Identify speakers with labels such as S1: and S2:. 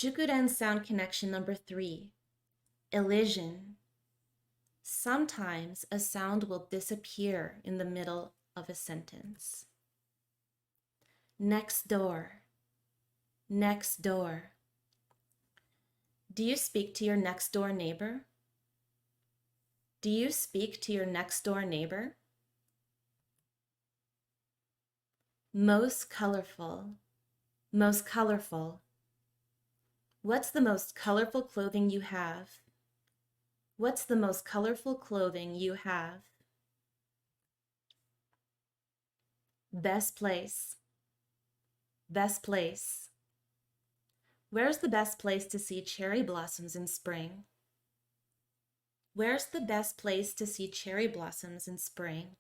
S1: Jukuren sound connection number 3. Elision. Sometimes a sound will disappear in the middle of a sentence. Next door. Next door. Do you speak to your next door neighbor? Do you speak to your next door neighbor? Most colorful. Most colorful. What's the most colorful clothing you have? What's the most colorful clothing you have? Best place. Best place. Where's the best place to see cherry blossoms in spring? Where's the best place to see cherry blossoms in spring?